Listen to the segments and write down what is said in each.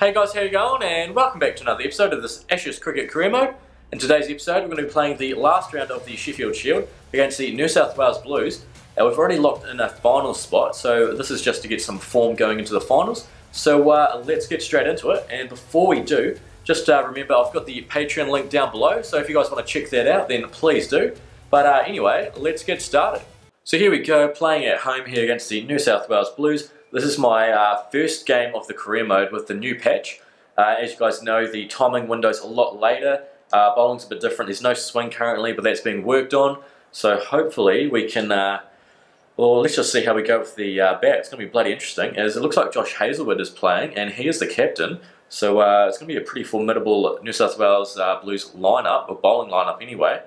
Hey guys, how you going? And welcome back to another episode of this Ashes Cricket Career Mode. In today's episode, we're going to be playing the last round of the Sheffield Shield against the New South Wales Blues. We've already locked in a finals spot, so this is just to get some form going into the finals. So let's get straight into it. And before we do, just remember I've got the Patreon link down below, so if you guys want to check that out, then please do. But anyway, let's get started. So here we go, playing at home here against the New South Wales Blues. This is my first game of the career mode with the new patch. As you guys know, the timing window's a lot later. Bowling's a bit different. There's no swing currently, but that's being worked on. So hopefully we can, well, let's just see how we go with the bat. It's going to be bloody interesting, as it looks like Josh Hazlewood is playing, and he is the captain. So it's going to be a pretty formidable New South Wales Blues lineup, or bowling lineup anyway.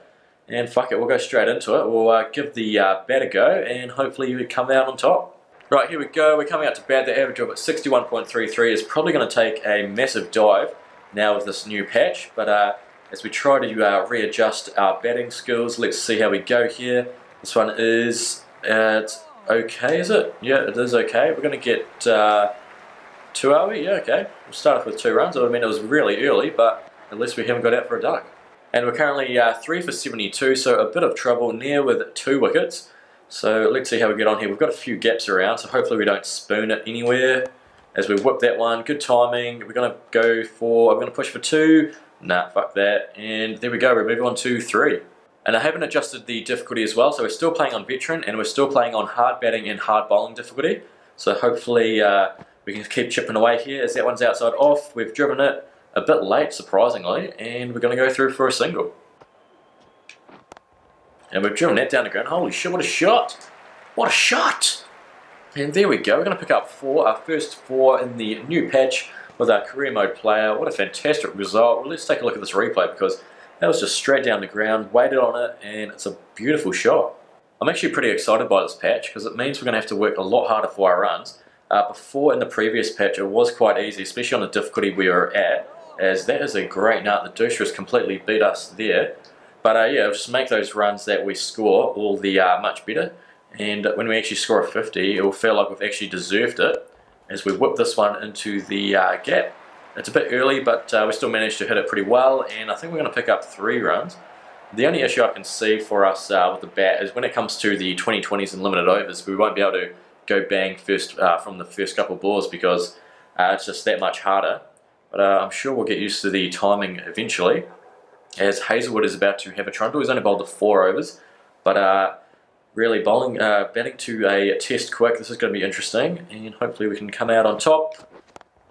And fuck it, we'll go straight into it. We'll give the bat a go, and hopefully we come out on top. Right, here we go. We're coming out to bat. The average of at 61.33 is probably going to take a massive dive now with this new patch. But as we try to readjust our batting skills, let's see how we go here. This one is okay, is it? Yeah, it is okay. We're going to get 2, are we? Yeah, okay. We'll start off with 2 runs. I mean, it was really early, but at least we haven't got out for a duck. And we're currently 3 for 72, so a bit of trouble, near with 2 wickets. So let's see how we get on here. We've got a few gaps around, so hopefully we don't spoon it anywhere. As we whip that one, good timing. We're going to go for, I'm going to push for 2. Nah, fuck that. And there we go, we're moving on to 3. And I haven't adjusted the difficulty as well, so we're still playing on veteran, and we're still playing on hard batting and hard bowling difficulty. So hopefully we can keep chipping away here. As that one's outside off, we've driven it a bit late, surprisingly, and we're going to go through for a single. And we've driven that down the ground. Holy shit, what a shot! What a shot! And there we go. We're going to pick up 4, our first 4 in the new patch with our career mode player. What a fantastic result. Well, let's take a look at this replay, because that was just straight down the ground, weighted on it, and it's a beautiful shot. I'm actually pretty excited by this patch, because it means we're going to have to work a lot harder for our runs. Before, in the previous patch, it was quite easy, especially on the difficulty we were at, as that is a great nut. The Dusha has completely beat us there. But yeah, just make those runs that we score all the much better. And when we actually score a 50, it will feel like we've actually deserved it, as we whip this one into the gap. It's a bit early, but we still managed to hit it pretty well, and I think we're going to pick up 3 runs. The only issue I can see for us with the bat is when it comes to the 2020s and limited overs, we won't be able to go bang first from the first couple of balls, because it's just that much harder. But I'm sure we'll get used to the timing eventually, as Hazlewood is about to have a trundle. He's only bowled the 4 overs, but really batting to a test quick. This is going to be interesting, and hopefully we can come out on top,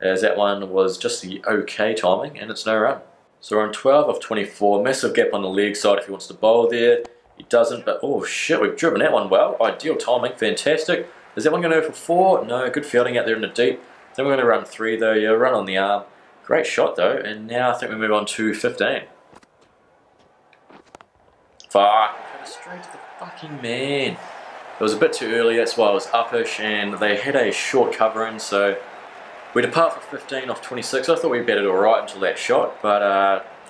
as that one was just the okay timing, and it's no run. So we're on 12 of 24, massive gap on the leg side if he wants to bowl there. He doesn't, but oh shit, we've driven that one well. Ideal timing, fantastic. Is that one going to go for 4? No, good fielding out there in the deep. Then we're going to run 3 though, yeah, run on the arm. Great shot though, and now I think we move on to 15. Fuck, straight to the fucking man. It was a bit too early, that's why I was uppish, and they had a short cover in, so we depart for 15 off 26. I thought we batted alright until that shot, but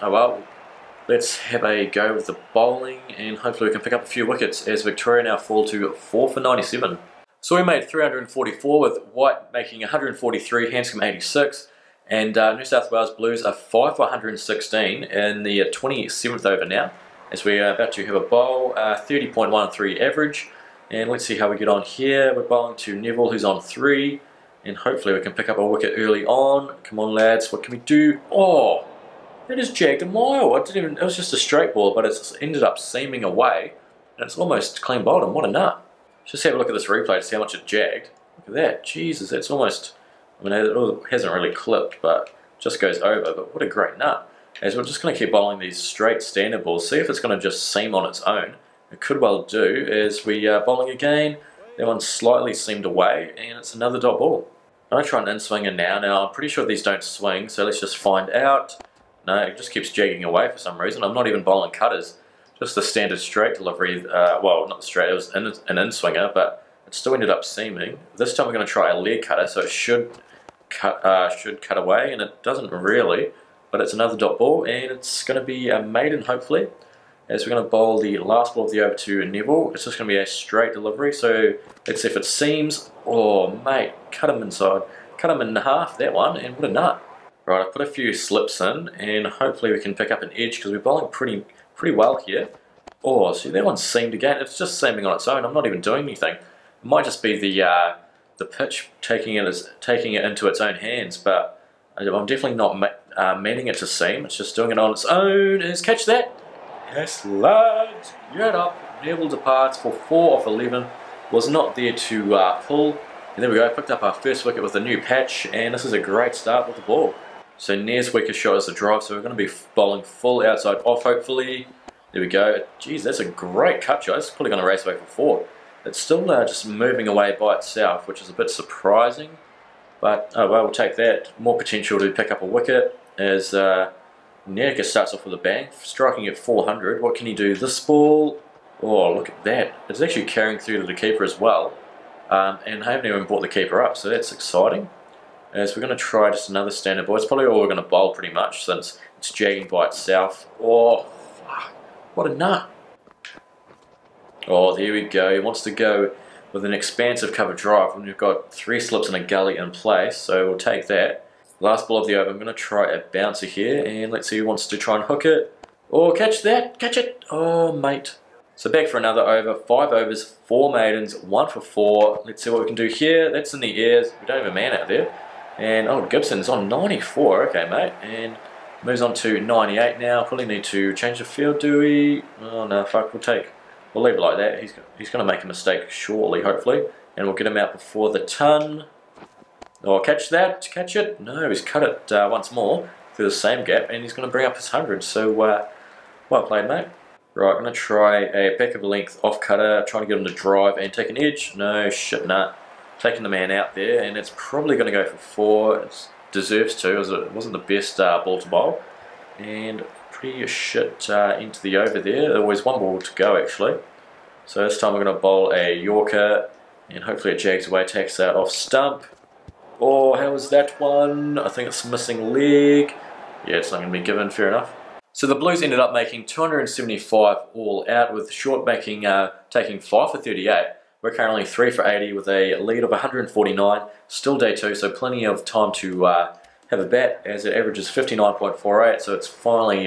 oh well. Let's have a go with the bowling, and hopefully we can pick up a few wickets, as Victoria now fall to 4 for 97. So we made 344, with White making 143, Hanscom 86, and New South Wales Blues are 5 for 116 in the 27th over now, as we are about to have a bowl, 30.13 average. And let's see how we get on here. We're bowling to Neville, who's on 3, and hopefully we can pick up a wicket early on. Come on lads, what can we do? Oh, that is jagged a mile. It was just a straight ball, but it's ended up seaming away, and it's almost clean bowled, and what a nut. Just have a look at this replay to see how much it jagged. Look at that, Jesus, that's almost, I mean, it hasn't really clipped, but just goes over, but what a great nut. As we're just going to keep bowling these straight standard balls, see if it's going to just seam on its own. It could well do, as we are bowling again. That one slightly seamed away, and it's another dot ball. I'm going to try an in-swinger now. Now, I'm pretty sure these don't swing, so let's just find out. No, it just keeps jagging away for some reason. I'm not even bowling cutters. Just the standard straight delivery. Well, not the straight, it was an in-swinger, but it still ended up seaming. This time we're going to try a leg cutter, so it should cut away, and it doesn't really. But it's another dot ball, and it's going to be a maiden, hopefully, as we're going to bowl the last ball of the over to Neville. It's just going to be a straight delivery, so let's see if it seams. Oh, mate, cut him inside. Cut him in half, that one, and what a nut. Right, I've put a few slips in, and hopefully we can pick up an edge because we're bowling pretty well here. Oh, see that one seamed again. It's just seaming on its own. I'm not even doing anything. It might just be the pitch taking it into its own hands, but I'm definitely not meaning it to seam. It's just doing it on its own. Catch that? Yes, lads. Get up. Neville departs for 4 off 11. Was not there to pull. And there we go. Picked up our first wicket with a new patch, and this is a great start with the ball. So Nair's weakest shot is the drive, so we're going to be bowling full outside off, hopefully. There we go. Geez, that's a great cut shot. It's probably going to race away for 4. It's still just moving away by itself, which is a bit surprising. But, oh well, we'll take that. More potential to pick up a wicket as Nair starts off with a bang, striking at 400. What can he do? This ball, oh, look at that. It's actually carrying through to the keeper as well. And I haven't even brought the keeper up, so that's exciting. As we're going to try just another standard ball. It's probably all we're going to bowl pretty much since it's jagging by itself. Oh, fuck. What a nut. Oh, there we go. He wants to go with an expansive cover drive when we've got 3 slips and a gully in place, so we'll take that. Last ball of the over, I'm going to try a bouncer here, and let's see who wants to try and hook it. Oh, catch that! Catch it! Oh, mate. So back for another over. 5 overs, 4 maidens, 1 for 4. Let's see what we can do here. That's in the airs. We don't have a man out there. And oh, Gibson's on 94. Okay, mate. And moves on to 98 now. Probably need to change the field, do we? Oh no, fuck. We'll leave it like that. He's going to make a mistake shortly, hopefully, and we'll get him out before the ton. Oh, catch that! Catch it! No, he's cut it once more through the same gap, and he's going to bring up his 100. So well played, mate. Right, I'm going to try a back of a length off cutter, trying to get him to drive and take an edge. No, shit, nah. Taking the man out there, and it's probably going to go for 4. It deserves to, as it wasn't the best ball to bowl. And pretty shit into the over there. There was 1 ball to go actually. So this time we're going to bowl a Yorker, and hopefully it jags away, takes out off stump. Oh, how was that one? I think it's missing leg. Yeah, it's not going to be given, fair enough. So the Blues ended up making 275 all out, with Short taking 5 for 38. We're currently 3 for 80 with a lead of 149. Still day 2, so plenty of time to have a bat, as it averages 59.48, so it's finally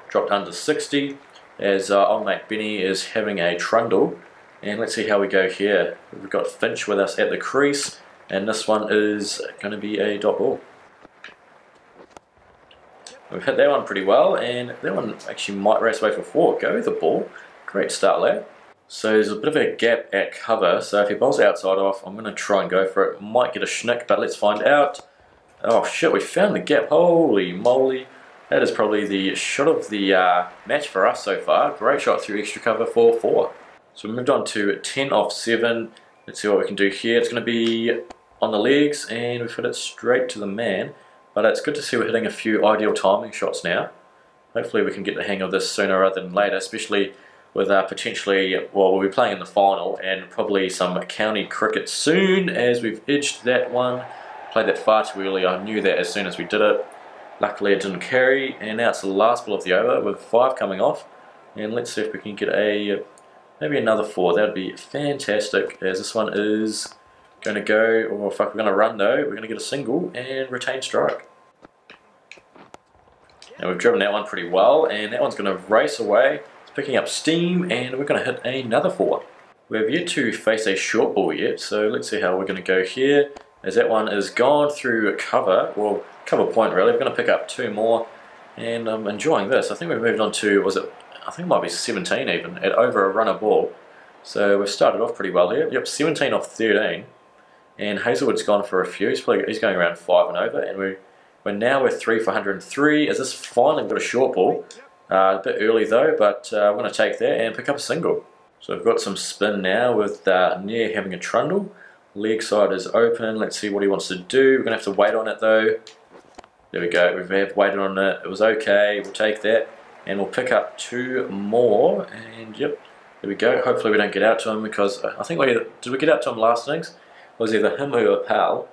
dropped under 60, as old mate Benny is having a trundle. And let's see how we go here. We've got Finch with us at the crease, and this one is going to be a dot ball. We've hit that one pretty well, and that one actually might race away for 4. Go the ball. Great start, lad. So there's a bit of a gap at cover, so if he bowls outside off, I'm going to try and go for it. Might get a schnick, but let's find out. Oh shit, we found the gap. Holy moly. That is probably the shot of the match for us so far. Great shot through extra cover for 4. So we moved on to 10 off 7. Let's see what we can do here. It's going to be on the legs, and we've hit it straight to the man. But it's good to see we're hitting a few ideal timing shots now. Hopefully we can get the hang of this sooner rather than later, especially with potentially, well, we'll be playing in the final and probably some county cricket soon, as we've edged that one. Played that far too early. I knew that as soon as we did it. Luckily it didn't carry, and now it's the last ball of the over with 5 coming off. And let's see if we can get maybe another 4. That would be fantastic, as this one is going to go, oh fuck, we're going to run though. We're going to get a single and retain strike. And we've driven that one pretty well, and that one's going to race away. It's picking up steam, and we're going to hit another 4. We have yet to face a short ball yet, so let's see how we're going to go here. As that one is gone through cover, well, cover point really. We're going to pick up 2 more, and I'm enjoying this. I think we've moved on to, I think it might be 17 even, at over a runner ball. So we've started off pretty well here. Yep, 17 off 13. And Hazelwood's gone for a few. He's going around 5 and over, and we're 3 for 103. As this finally got a short ball, a bit early though, but I'm going to take that and pick up a single. So we've got some spin now with Nair having a trundle. Leg side is open. Let's see what he wants to do. We're going to have to wait on it though. There we go. We've waited on it. It was okay. We'll take that, and we'll pick up 2 more. And yep, there we go. Hopefully we don't get out to him, because I think did we get out to him last innings? It was either him or a pal.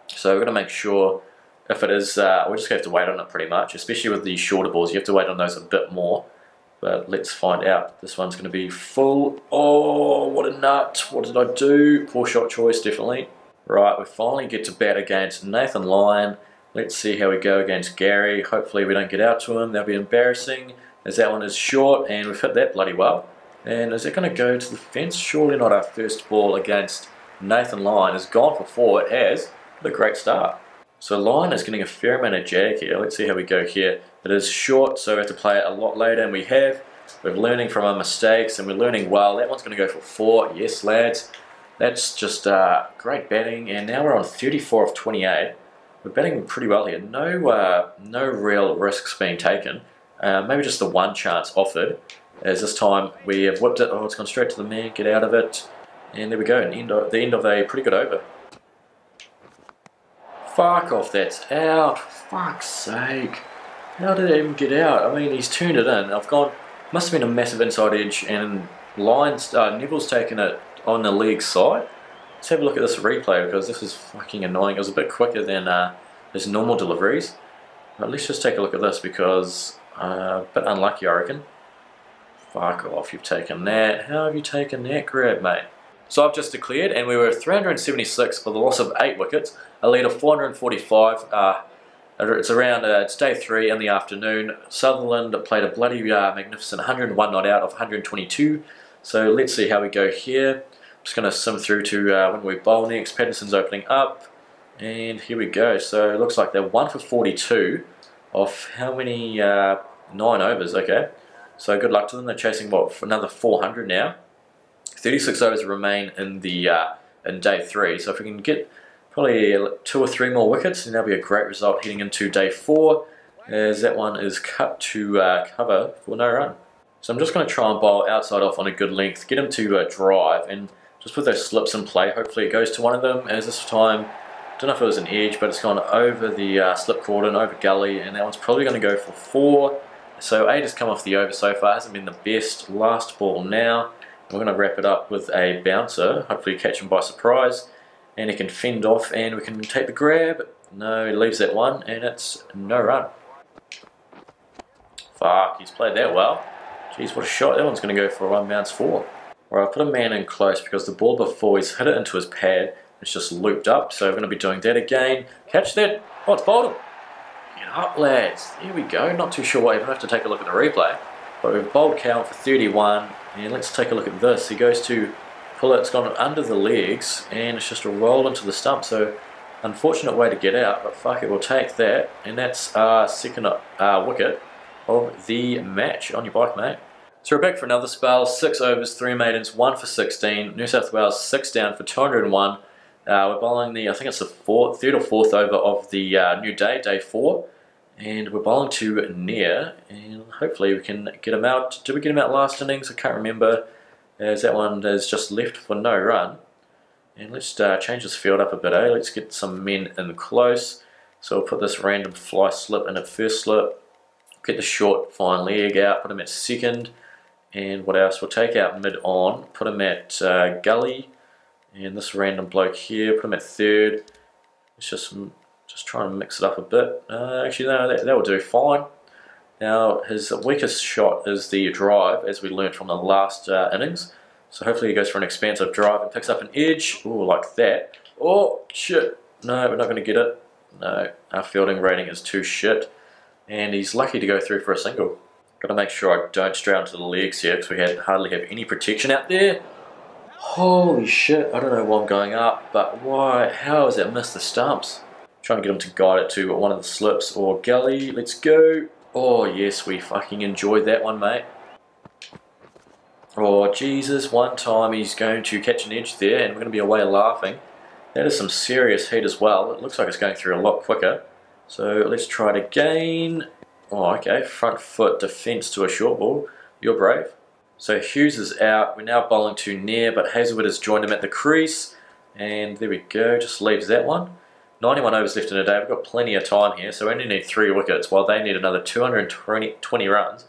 So we're going to make sure, if it is, we're just going to have to wait on it pretty much, especially with the shorter balls. You have to wait on those a bit more. But let's find out. This one's going to be full. Oh, what a nut. What did I do? Poor shot choice, definitely. Right, we finally get to bat against Nathan Lyon. Let's see how we go against Gary. Hopefully we don't get out to him. That'll be embarrassing, as that one is short, and we've hit that bloody well. And is it going to go to the fence? Surely not. Our first ball against Nathan Lyon has gone for 4. It has. What a great start. So Lyon is getting a fair amount of jag here. Let's see how we go here. It is short, so we have to play it a lot later, and we have. We're learning from our mistakes, and we're learning well. That one's going to go for 4. Yes, lads. That's just great batting, and now we're on 34 of 28. We're batting pretty well here. No real risks being taken. Maybe just the one chance offered. As this time we have whipped it. Oh, it's gone straight to the man. Get out of it. And there we go. The end of a pretty good over. Fuck off, that's out. Fuck's sake. How did it even get out? I mean, he's turned it in. I've gone, must have been a massive inside edge, and Neville's taken it on the leg side. Let's have a look at this replay, because this is fucking annoying. It was a bit quicker than his normal deliveries. But let's just take a look at this, because a bit unlucky, I reckon. Fuck off, you've taken that. How have you taken that grab, mate? So I've just declared, and we were 376 for the loss of 8 wickets, a lead of 445. It's day 3 in the afternoon. Sutherland played a bloody magnificent 101 not out of 122. So let's see how we go here. I'm just going to sim through to when we bowl next. Patterson's opening up, and here we go. So it looks like they're 1 for 42 off how many? 9 overs. Okay, so good luck to them. They're chasing what, for another 400 now. 36 overs remain in the in day 3. So if we can get probably 2 or 3 more wickets, then that'll be a great result heading into day 4, as that one is cut to cover for no run. So I'm just going to try and bowl outside off on a good length, get him to drive, and just put those slips in play. Hopefully it goes to one of them, as this time, I don't know if it was an edge, but it's gone over the slip cordon, over gully, and that one's probably going to go for 4. So 8 has come off the over so far, hasn't been the best. Last ball now. We're going to wrap it up with a bouncer, hopefully catch him by surprise, and he can fend off, and we can take the grab. No, he leaves that one, and it's no run. Fuck, he's played that well. Jeez, what a shot. That one's going to go for a 1 bounce 4. Alright, I'll put a man in close, because the ball before he's hit it into his pad, it's just looped up, so we're going to be doing that again. Catch that. Oh, it's bowled him. Get up, lads. There we go. Not too sure why. We'll have to take a look at the replay. But we've bowled Cowan for 31, and let's take a look at this. He goes to pull it, it's gone under the legs, and it's just a roll into the stump. So, unfortunate way to get out, but fuck it, we'll take that. And that's our second wicket of the match. On your bike, mate. So we're back for another spell. 6 overs, 3 maidens, 1 for 16. New South Wales 6 down for 201. We're bowling the, I think it's the 3rd or 4th over of the new day, day 4. And we're bowling to Near, and hopefully we can get him out. Did we get him out last innings? I can't remember, as that one is just left for no run. And let's change this field up a bit, eh? Let's get some men in close. So we'll put this random fly slip in at first slip, get the short fine leg out, put him at second, and what else? We'll take out mid on, put him at gully, and this random bloke here, put him at third. Let's just try and mix it up a bit. Actually, no, that will do fine. Now, his weakest shot is the drive, as we learnt from the last innings. So hopefully he goes for an expansive drive and picks up an edge. Ooh, like that. Oh, shit. No, we're not going to get it. No, our fielding rating is too shit. And he's lucky to go through for a single. Got to make sure I don't stray onto the legs here, because we hardly have any protection out there. Holy shit, I don't know why I'm going up, but why? How has that missed the stumps? Trying to get him to guide it to one of the slips or gully. Let's go. Oh yes, we fucking enjoyed that one, mate. Oh Jesus, one time he's going to catch an edge there, and we're going to be away laughing. That is some serious heat as well. It looks like it's going through a lot quicker. So let's try it again. Oh okay, front foot defence to a short ball. You're brave. So Hughes is out. We're now bowling to Near, but Hazelwood has joined him at the crease. And there we go, just leaves that one. 91 overs left in a day. We've got plenty of time here, so we only need 3 wickets while they need another 220 runs.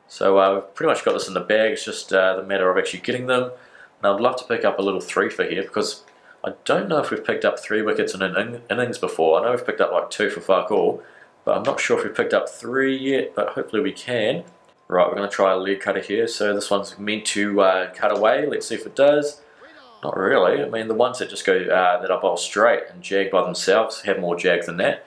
So we've pretty much got this in the bag. It's just the matter of actually getting them. And I'd love to pick up a little 3 for here, because I don't know if we've picked up 3 wickets in an innings before. I know we've picked up like 2 for fuck all, but I'm not sure if we've picked up 3 yet, but hopefully we can. Right, we're going to try a leg cutter here. So this one's meant to cut away. Let's see if it does. Not really. I mean, the ones that just go that I bowl straight and jag by themselves have more jag than that.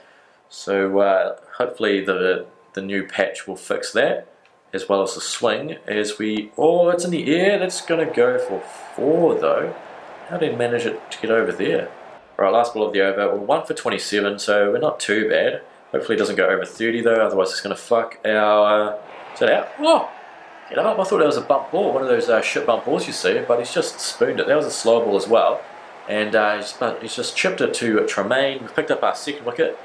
So hopefully the new patch will fix that, as well as the swing. As we, oh, it's in the air. That's going to go for 4 though. How did he manage it to get over there? Right, last ball of the over. We're 1 for 27, so we're not too bad. Hopefully it doesn't go over 30 though, otherwise it's going to fuck our... Is that out? Oh! Get up. I thought that was a bump ball, one of those shit bump balls you see, but he's just spooned it. That was a slow ball as well. And he's just chipped it to Tremaine. We've picked up our second wicket.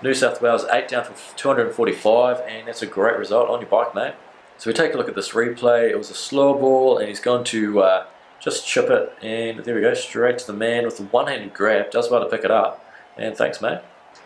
New South Wales 8 down from 245, and that's a great result. On your bike, mate. So we take a look at this replay. It was a slow ball, and he's going to just chip it, and there we go, straight to the man with a one-handed grab. Does well to pick it up, and thanks, mate.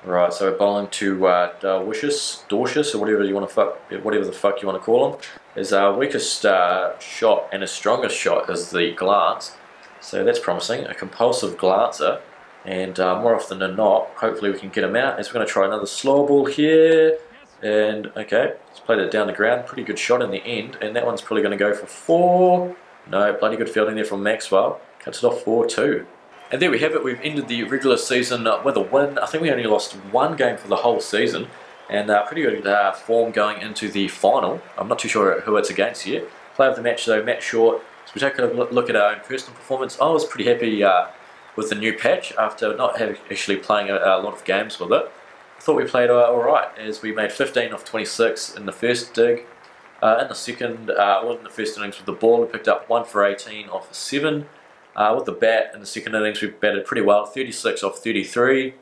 Right, so we're bowling to Dorcius, or whatever you want to whatever the fuck you want to call him. His weakest shot and his strongest shot is the glance, so that's promising. A compulsive glancer, and more often than not, hopefully we can get him out. As we're going to try another slow ball here, and okay, he's played it down the ground. Pretty good shot in the end, and that one's probably going to go for 4. No, bloody good fielding there from Maxwell. Cuts it off 4-2. And there we have it. We've ended the regular season with a win. I think we only lost 1 game for the whole season, and pretty good form going into the final. I'm not too sure who it's against yet. Player of the match though, Matt Short. So we take a look at our own personal performance. I was pretty happy with the new patch after not actually playing a lot of games with it. I thought we played alright, as we made 15 off 26 in the first dig. In the second, in the first innings with the ball, we picked up 1 for 18 off 7. With the bat in the second innings, we batted pretty well, 36 off 33.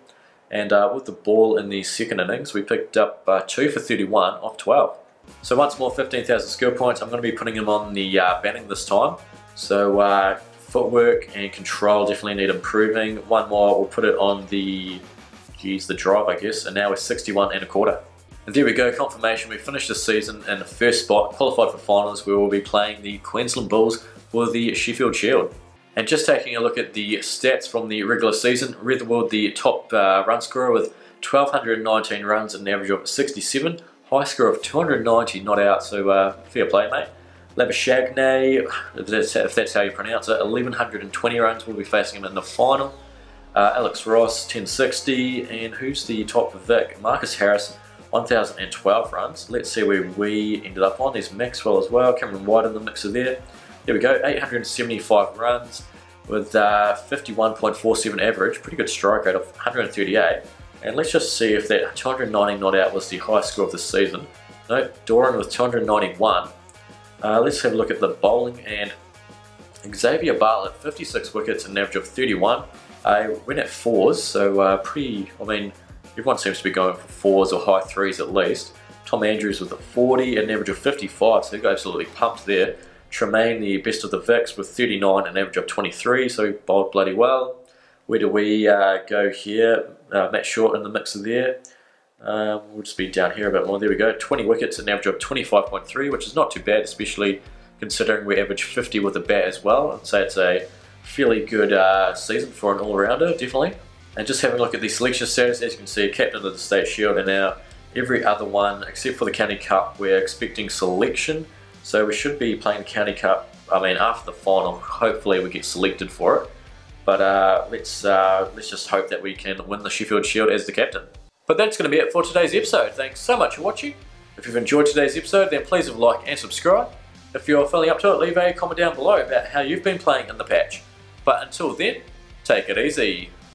And with the ball in the second innings, we picked up 2 for 31 off 12. So once more, 15,000 skill points. I'm going to be putting him on the batting this time. So footwork and control definitely need improving. 1 more, we'll put it on the drive, I guess. And now we're 61 and a quarter. And there we go, confirmation. We finished the season in the first spot, qualified for finals. We will be playing the Queensland Bulls for the Sheffield Shield. And just taking a look at the stats from the regular season, Retherwood the top run scorer with 1,219 runs and an average of 67. High score of 290, not out, so fair play, mate. Labuschagne, if that's how you pronounce it, 1,120 runs. We'll be facing him in the final. Alex Ross, 1,060. And who's the top Vic? Marcus Harris, 1,012 runs. Let's see where we ended up on. There's Maxwell as well, Cameron White in the mixer there. There we go, 875 runs with 51.47 average. Pretty good strike rate of 138. And let's just see if that 290 not out was the high score of the season. No, Doran with 291. Let's have a look at the bowling, and Xavier Bartlett, 56 wickets and an average of 31. Went at 4s, so pretty, I mean, everyone seems to be going for 4s or high 3s at least. Tom Andrews with a 40 and an average of 55, so they got absolutely pumped there. Tremaine, the best of the Vics, with 39 and an average of 23, so he bowled bloody well. Where do we go here? Matt Short in the mixer there. We'll just be down here a bit more. There we go, 20 wickets and an average of 25.3, which is not too bad, especially considering we average 50 with a bat as well. I'd say it's a fairly good season for an all-rounder, definitely. And just having a look at the selection status, as you can see, captain of the State Shield, and now every other one, except for the County Cup, we're expecting selection. So we should be playing the County Cup, I mean, after the final. Hopefully we get selected for it. But let's just hope that we can win the Sheffield Shield as the captain. But that's going to be it for today's episode. Thanks so much for watching. If you've enjoyed today's episode, then please leave a like and subscribe. If you're feeling up to it, leave a comment down below about how you've been playing in the patch. But until then, take it easy.